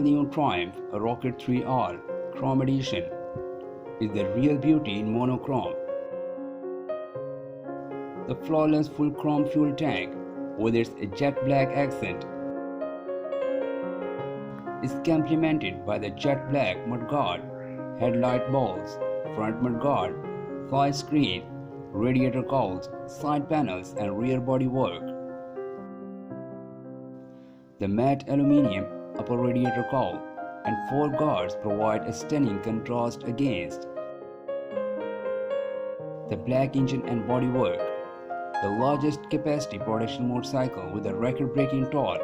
all-new Triumph Rocket 3R Chrome Edition is the real beauty in monochrome. The flawless full chrome fuel tank with its jet black accent is complemented by the jet black mudguard, headlight balls, front mudguard, side screen, radiator cowls, side panels and rear body work. The matte aluminium upper radiator cowl and 4 guards provide a stunning contrast against the black engine and bodywork. The largest capacity production motorcycle with a record-breaking torque.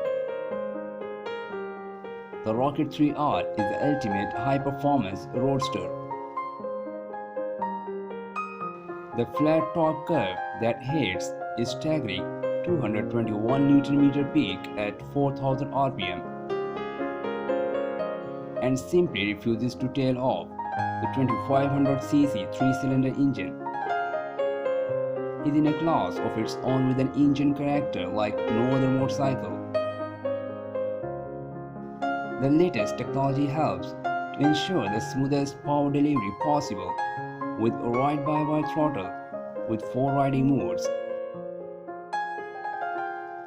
The Rocket 3R is the ultimate high-performance roadster. The flat torque curve that hits is staggering 221 Nm peak at 4000 rpm and simply refuses to tail off. The 2500cc 3-cylinder engine is in a class of its own with an engine character like no other motorcycle. The latest technology helps to ensure the smoothest power delivery possible with a ride-by-wire throttle with 4 riding modes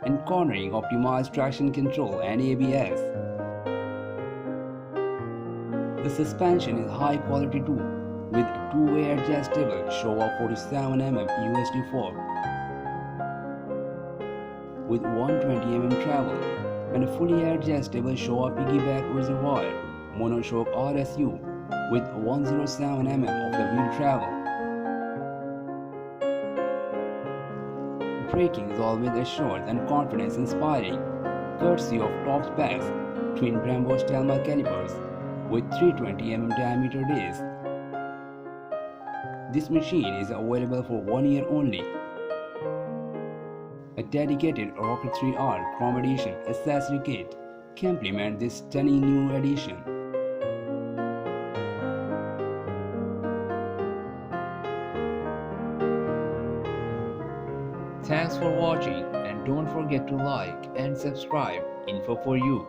and cornering optimized traction control and ABS. The suspension is high quality too, with 2-way adjustable Showa 47mm USD fork with 120mm travel and a fully adjustable Showa piggyback reservoir monoshock RSU with 107mm of the wheel travel. Braking is always assured and confidence inspiring, courtesy of top specs twin Brembo Stelma calipers with 320mm diameter disc. This machine is available for 1 year only. A dedicated Rocket 3R Chrome Edition accessory kit complements this stunning new edition. Thanks for watching and don't forget to like and subscribe. Info for you.